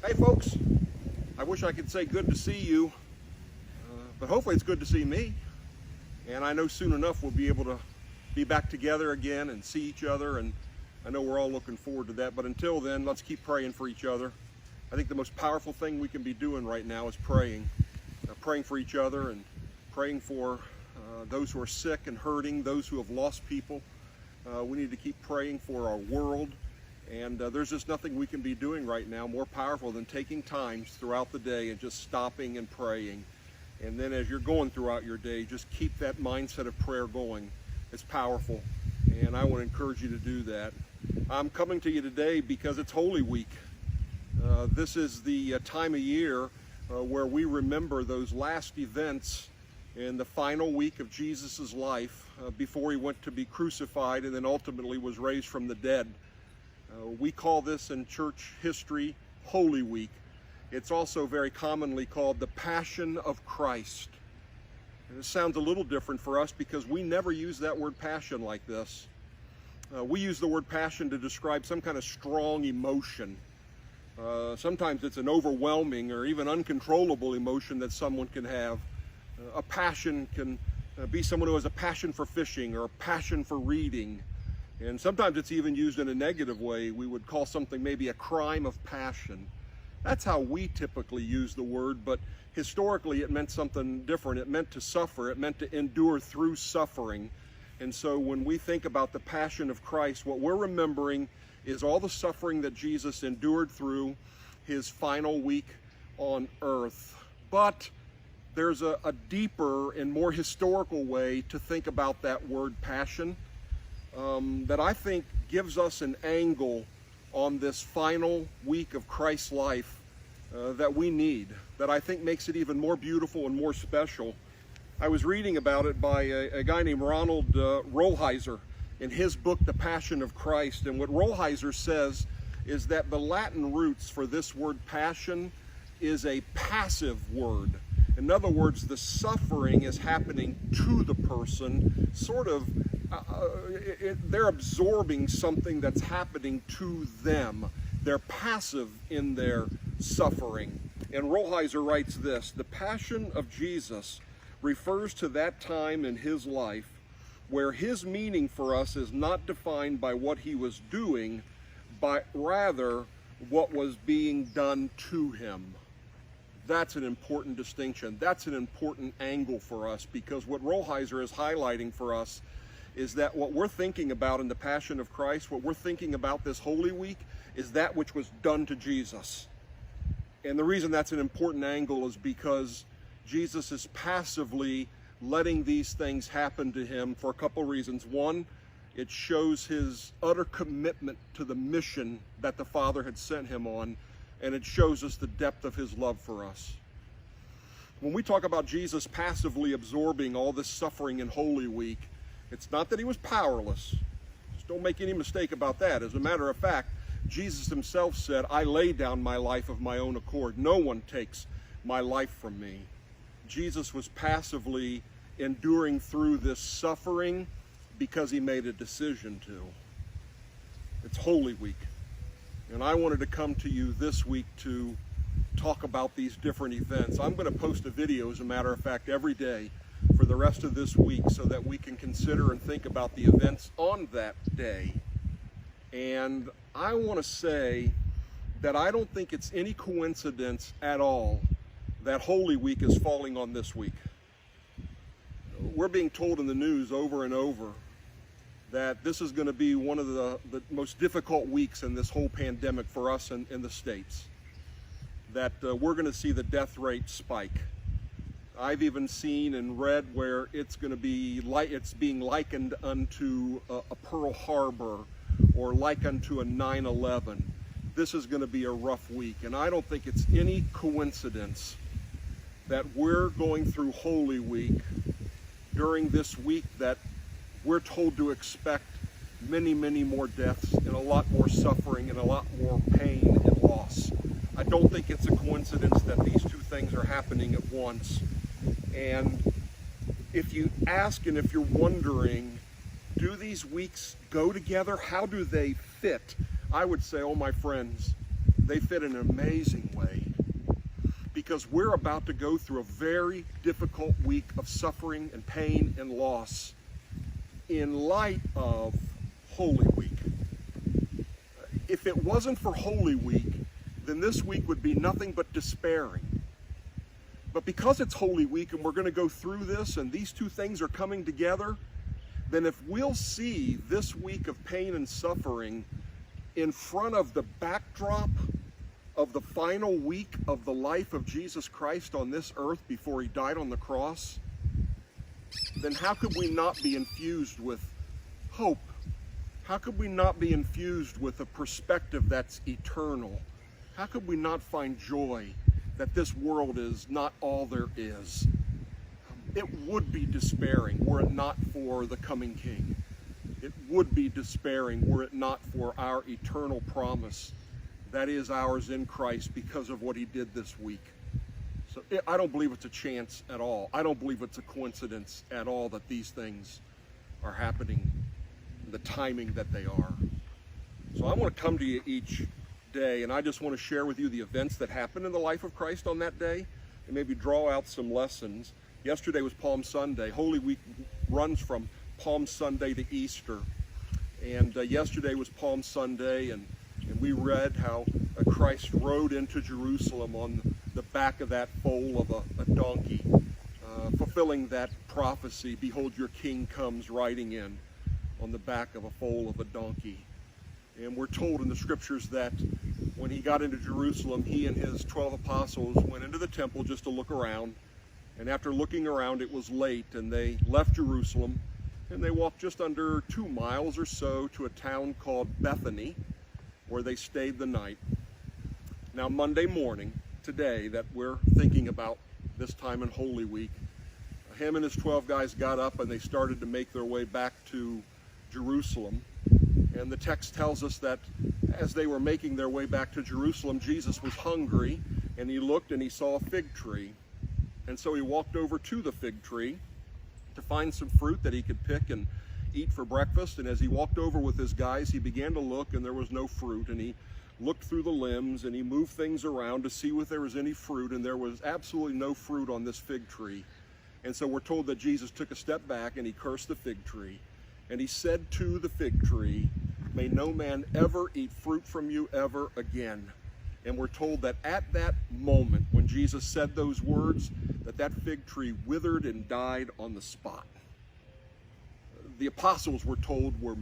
Hey folks, I wish I could say good to see you, but hopefully it's good to see me. And I know soon enough we'll be able to be back together again and see each other, and I know we're all looking forward to that. But until then, let's keep praying for each other. I think the most powerful thing we can be doing right now is praying. Praying for each other and praying for those who are sick and hurting, those who have lost people. We need to keep praying for our world. And there's just nothing we can be doing right now more powerful than taking times throughout the day and just stopping and praying. And then as you're going throughout your day, just keep that mindset of prayer going. It's powerful, and I want to encourage you to do that. I'm coming to you today because it's Holy Week. This is the time of year where we remember those last events in the final week of Jesus' life before he went to be crucified and then ultimately was raised from the dead. We call this in church history Holy Week. It's also very commonly called the Passion of Christ. And it sounds a little different for us because we never use that word passion like this. We use the word passion to describe some kind of strong emotion. Sometimes it's an overwhelming or even uncontrollable emotion that someone can have. A passion can be someone who has a passion for fishing or a passion for reading. And sometimes it's even used in a negative way. We would call something maybe a crime of passion. That's how we typically use the word, but historically it meant something different. It meant to suffer. It meant to endure through suffering. And so when we think about the Passion of Christ, what we're remembering is all the suffering that Jesus endured through his final week on earth. But there's a deeper and more historical way to think about that word passion that I think gives us an angle on this final week of Christ's life that we need, that I think makes it even more beautiful and more special. I was reading about it by a guy named Ronald Rolheiser in his book, The Passion of Christ. And what Rolheiser says is that the Latin roots for this word passion is a passive word. In other words, the suffering is happening to the person, sort of, they're absorbing something that's happening to them. They're passive in their suffering. And Rolheiser writes this: the Passion of Jesus refers to that time in his life where his meaning for us is not defined by what he was doing, but rather what was being done to him. That's an important distinction. That's an important angle for us, because what Rolheiser is highlighting for us is that what we're thinking about in the Passion of Christ, what we're thinking about this Holy Week, is that which was done to Jesus. And the reason that's an important angle is because Jesus is passively letting these things happen to him for a couple reasons. One, it shows his utter commitment to the mission that the Father had sent him on, and it shows us the depth of his love for us. When we talk about Jesus passively absorbing all this suffering in Holy Week, it's not that he was powerless. Just don't make any mistake about that. As a matter of fact, Jesus himself said, I lay down my life of my own accord. No one takes my life from me. Jesus was passively enduring through this suffering because he made a decision to. It's Holy Week. And I wanted to come to you this week to talk about these different events. I'm going to post a video, as a matter of fact, every day for the rest of this week so that we can consider and think about the events on that day. And I want to say that I don't think it's any coincidence at all that Holy Week is falling on this week. We're being told in the news over and over that this is going to be one of the most difficult weeks in this whole pandemic for us in the States. That we're going to see the death rate spike. I've even seen and read where it's going to be it's being likened unto a Pearl Harbor or like unto a 9/11. This is going to be a rough week, and I don't think it's any coincidence that we're going through Holy Week during this week that we're told to expect many, many more deaths and a lot more suffering and a lot more pain and loss. I don't think it's a coincidence that these two things are happening at once. And if you ask and if you're wondering, do these weeks go together? How do they fit? I would say, oh my friends, they fit in an amazing way, because we're about to go through a very difficult week of suffering and pain and loss in light of Holy Week. If it wasn't for Holy Week, then this week would be nothing but despairing. But because it's Holy Week and we're going to go through this and these two things are coming together, then if we'll see this week of pain and suffering in front of the backdrop of the final week of the life of Jesus Christ on this earth before he died on the cross, then how could we not be infused with hope? How could we not be infused with a perspective that's eternal? How could we not find joy that this world is not all there is? It would be despairing were it not for the coming King. It would be despairing were it not for our eternal promise that is ours in Christ because of what he did this week. So I don't believe it's a chance at all. I don't believe it's a coincidence at all that these things are happening, the timing that they are. So I want to come to you each day, and I just want to share with you the events that happened in the life of Christ on that day and maybe draw out some lessons. Yesterday was Palm Sunday. Holy Week runs from Palm Sunday to Easter. And yesterday was Palm Sunday, and we read how Christ rode into Jerusalem on the back of that foal of a donkey, fulfilling that prophecy, behold, your king comes riding in on the back of a foal of a donkey. And we're told in the scriptures that when he got into Jerusalem, he and his 12 apostles went into the temple just to look around. And after looking around, it was late, and they left Jerusalem, and they walked just under 2 miles or so to a town called Bethany, where they stayed the night. Now, Monday morning, today, that we're thinking about this time in Holy Week, him and his 12 guys got up and they started to make their way back to Jerusalem. And the text tells us that as they were making their way back to Jerusalem, Jesus was hungry, and he looked and he saw a fig tree. And so he walked over to the fig tree to find some fruit that he could pick and eat for breakfast. And as he walked over with his guys, he began to look, and there was no fruit. And he looked through the limbs and he moved things around to see if there was any fruit, and there was absolutely no fruit on this fig tree. And so we're told that Jesus took a step back and he cursed the fig tree. And he said to the fig tree, may no man ever eat fruit from you ever again. And we're told that at that moment when Jesus said those words, that fig tree withered and died on the spot. The apostles, we're told, were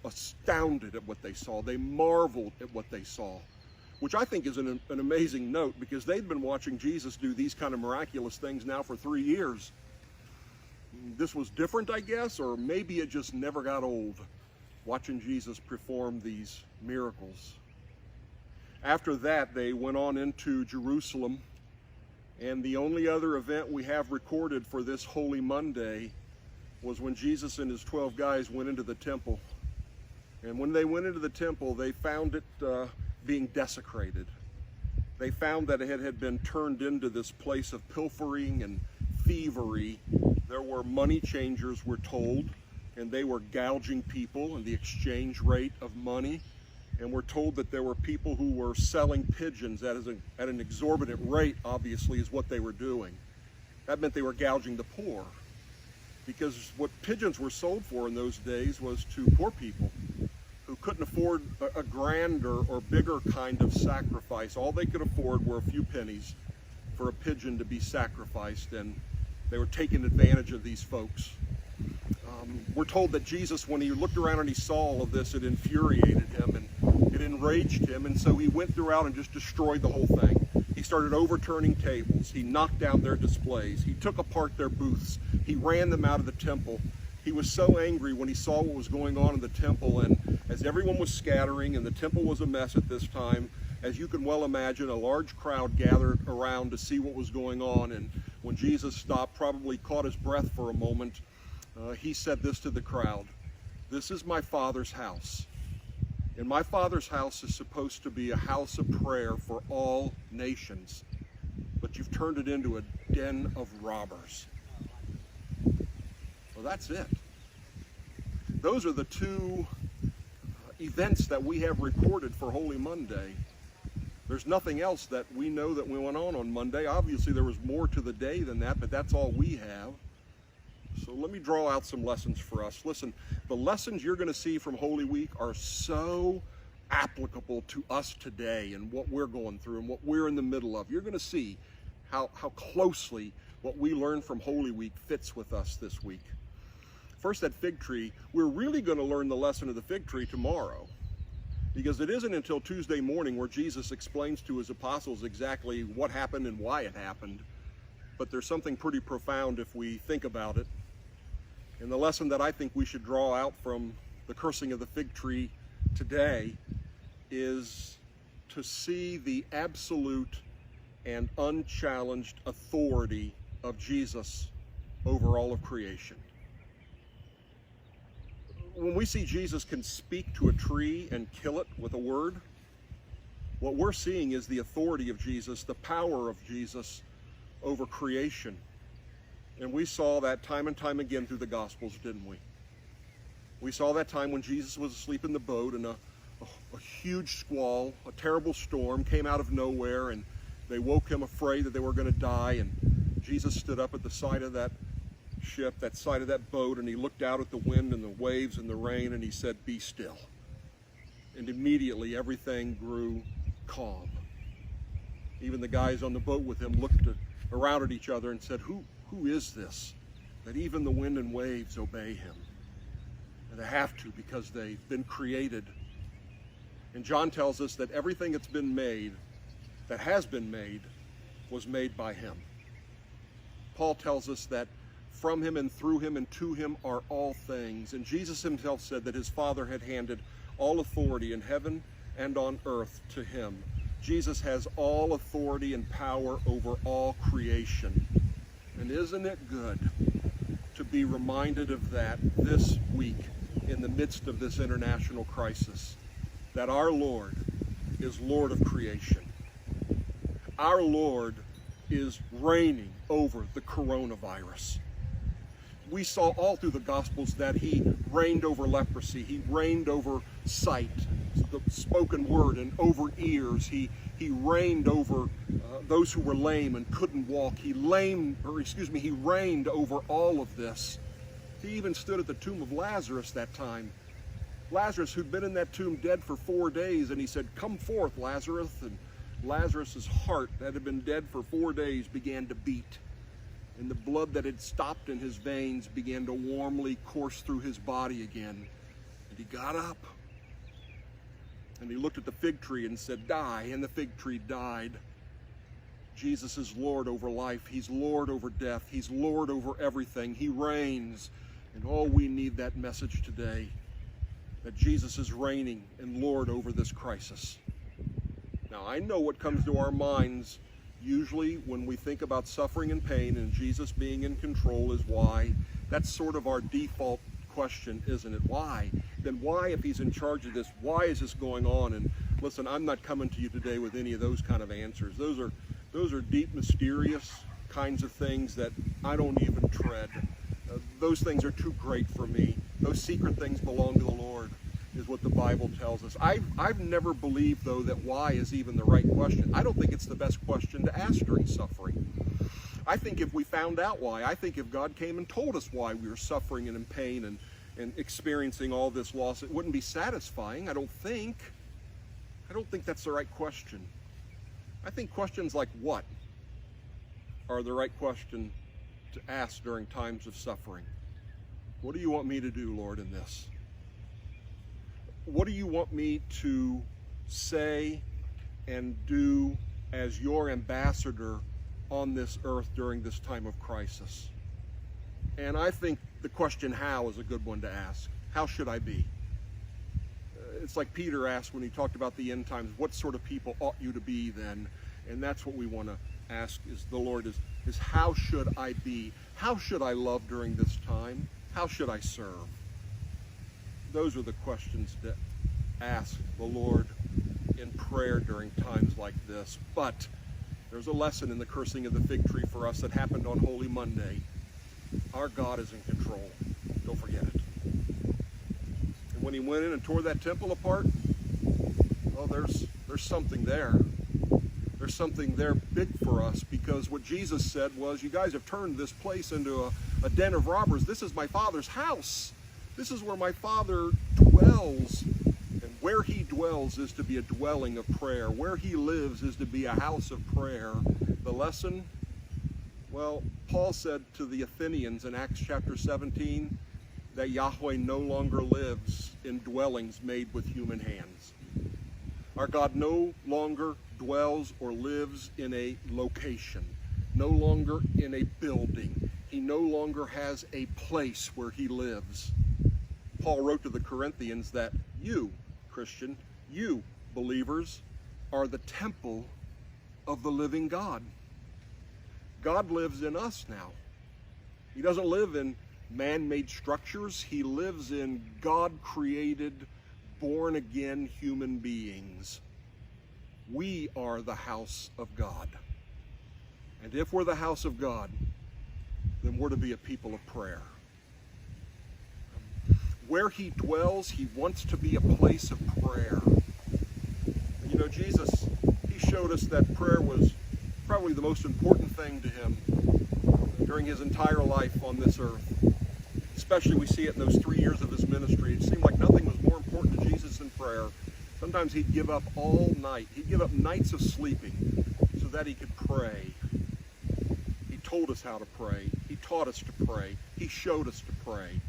astounded at what they saw. They marveled at what they saw, which I think is an amazing note, because they'd been watching Jesus do these kind of miraculous things now for 3 years. This was different, I guess, or maybe it just never got old, watching Jesus perform these miracles. After that, they went on into Jerusalem, and the only other event we have recorded for this Holy Monday was when Jesus and his 12 guys went into the temple. And when they went into the temple, they found it being desecrated. They found that it had been turned into this place of pilfering and thievery. There were money changers, we're told, and they were gouging people in the exchange rate of money. And we're told that there were people who were selling pigeons at an exorbitant rate, obviously, is what they were doing. That meant they were gouging the poor, because what pigeons were sold for in those days was to poor people who couldn't afford a grander or bigger kind of sacrifice. All they could afford were a few pennies for a pigeon to be sacrificed, and they were taking advantage of these folks. We're told that Jesus, when he looked around and he saw all of this, it infuriated him and it enraged him, and so he went throughout and just destroyed the whole thing. He started overturning tables. He knocked down their displays. He took apart their booths. He ran them out of the temple. He was so angry when he saw what was going on in the temple, and as everyone was scattering and the temple was a mess at this time, as you can well imagine, a large crowd gathered around to see what was going on. And when Jesus stopped, probably caught his breath for a moment, he said this to the crowd: "This is my Father's house. And my Father's house is supposed to be a house of prayer for all nations, but you've turned it into a den of robbers." Well, that's it. Those are the two events that we have recorded for Holy Monday. There's nothing else that we know that went on Monday. Obviously, there was more to the day than that, but that's all we have. So let me draw out some lessons for us. Listen, the lessons you're going to see from Holy Week are so applicable to us today and what we're going through and what we're in the middle of. You're going to see how closely what we learn from Holy Week fits with us this week. First, that fig tree, we're really going to learn the lesson of the fig tree tomorrow, because it isn't until Tuesday morning where Jesus explains to his apostles exactly what happened and why it happened. But there's something pretty profound if we think about it. And the lesson that I think we should draw out from the cursing of the fig tree today is to see the absolute and unchallenged authority of Jesus over all of creation. When we see Jesus can speak to a tree and kill it with a word, what we're seeing is the authority of Jesus, the power of Jesus over creation. And we saw that time and time again through the Gospels, didn't we? We saw that time when Jesus was asleep in the boat and a huge squall, a terrible storm came out of nowhere, and they woke him afraid that they were going to die. And Jesus stood up at the side of that ship, that side of that boat, and he looked out at the wind and the waves and the rain, and he said, "Be still." And immediately everything grew calm. Even the guys on the boat with him looked around at each other and said, who is this, that even the wind and waves obey him? And they have to, because they've been created. And John tells us that everything that's been made, that has been made, was made by him. Paul tells us that from him and through him and to him are all things. And Jesus himself said that his Father had handed all authority in heaven and on earth to him. Jesus has all authority and power over all creation. And isn't it good to be reminded of that this week in the midst of this international crisis, that our Lord is Lord of creation. Our Lord is reigning over the coronavirus. We saw all through the Gospels that he reigned over leprosy. He reigned over sight, the spoken word, and over ears. He reigned over those who were lame and couldn't walk. He reigned over all of this. He even stood at the tomb of Lazarus that time. Lazarus, who'd been in that tomb dead for 4 days, and he said, "Come forth, Lazarus." And Lazarus's heart that had been dead for 4 days began to beat. And the blood that had stopped in his veins began to warmly course through his body again. And he got up. And he looked at the fig tree and said, "Die." And the fig tree died. Jesus is Lord over life. He's Lord over death. He's Lord over everything. He reigns. And all we need that message today, that Jesus is reigning and Lord over this crisis. Now, I know what comes to our minds usually when we think about suffering and pain and Jesus being in control is why. That's sort of our default question, isn't it? Why? Then why, if he's in charge of this, why is this going on? And listen, I'm not coming to you today with any of those kind of answers. Those are deep, mysterious kinds of things that I don't even tread. Those things are too great for me. Those secret things belong to the Lord, is what the Bible tells us. I've never believed, though, that why is even the right question. I don't think it's the best question to ask during suffering. I think if we found out why, I think if God came and told us why we were suffering and in pain and experiencing all this loss, it wouldn't be satisfying, I don't think. I don't think that's the right question. I think questions like what are the right question to ask during times of suffering. What do you want me to do, Lord, in this? What do you want me to say and do as your ambassador on this earth during this time of crisis? And I think the question how is a good one to ask. How should I be? It's like Peter asked when he talked about the end times, what sort of people ought you to be then? And that's what we want to ask is the Lord is how should I be? How should I love during this time? How should I serve? Those are the questions to ask the Lord in prayer during times like this. But there's a lesson in the cursing of the fig tree for us that happened on Holy Monday. Our God is in control. Don't forget it. And when he went in and tore that temple apart, well, there's something there. there's something there big for us, because what Jesus said was, you guys have turned this place into a den of robbers. This is my Father's house. This is where my Father dwells. And where he dwells is to be a dwelling of prayer. Where he lives is to be a house of prayer. The lesson? Well, Paul said to the Athenians in Acts chapter 17 that Yahweh no longer lives in dwellings made with human hands. Our God no longer dwells or lives in a location, no longer in a building. He no longer has a place where he lives. Paul wrote to the Corinthians that you, Christian, you, believers, are the temple of the living God. God lives in us now. He doesn't live in man-made structures. He lives in God-created, born-again human beings. We are the house of God. And if we're the house of God, then we're to be a people of prayer. Where he dwells, he wants to be a place of prayer. And you know, Jesus, he showed us that prayer was probably the most important thing to him during his entire life on this earth. Especially we see it in those 3 years of his ministry. It seemed like nothing was more important to Jesus than prayer. Sometimes he'd give up all night. He'd give up nights of sleeping so that he could pray. He told us how to pray. He taught us to pray. He showed us to pray.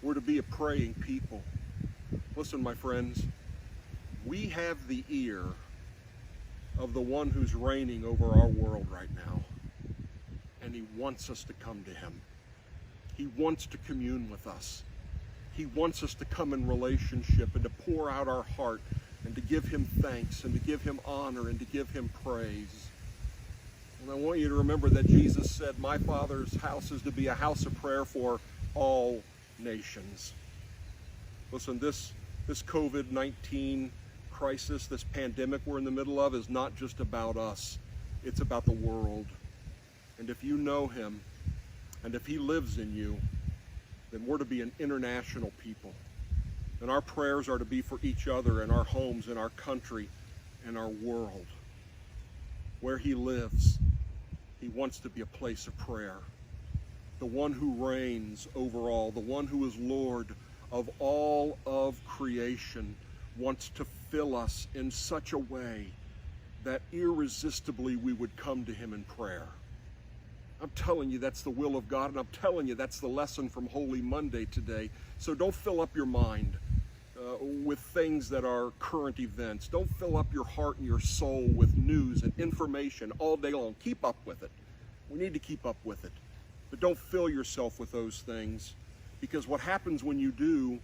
We're to be a praying people. Listen, my friends, we have the ear of the one who's reigning over our world right now. And he wants us to come to him. He wants to commune with us. He wants us to come in relationship and to pour out our heart and to give him thanks and to give him honor and to give him praise. And I want you to remember that Jesus said, my Father's house is to be a house of prayer for all nations. Listen, this COVID-19 crisis, this pandemic we're in the middle of, is not just about us. It's about the world. And if you know him, and if he lives in you, then we're to be an international people. And our prayers are to be for each other and our homes and our country and our world. Where he lives, he wants to be a place of prayer. The one who reigns over all, the one who is Lord of all of creation, wants to fill us in such a way that irresistibly we would come to him in prayer. I'm telling you, that's the will of God, and I'm telling you, that's the lesson from Holy Monday today. So don't fill up your mind with things that are current events. Don't fill up your heart and your soul with news and information all day long. Keep up with it. We need to keep up with it. But don't fill yourself with those things, because what happens when you do,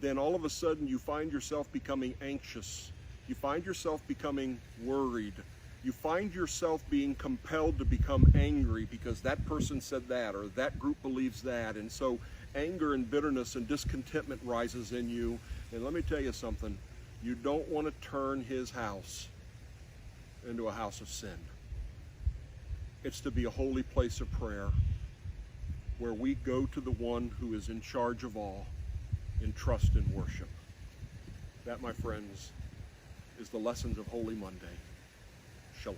then all of a sudden you find yourself becoming anxious. You find yourself becoming worried. You find yourself being compelled to become angry because that person said that or that group believes that. And so anger and bitterness and discontentment rises in you. And let me tell you something. You don't want to turn his house into a house of sin. It's to be a holy place of prayer where we go to the one who is in charge of all in trust and worship. That, my friends, is the lessons of Holy Monday. Shalom.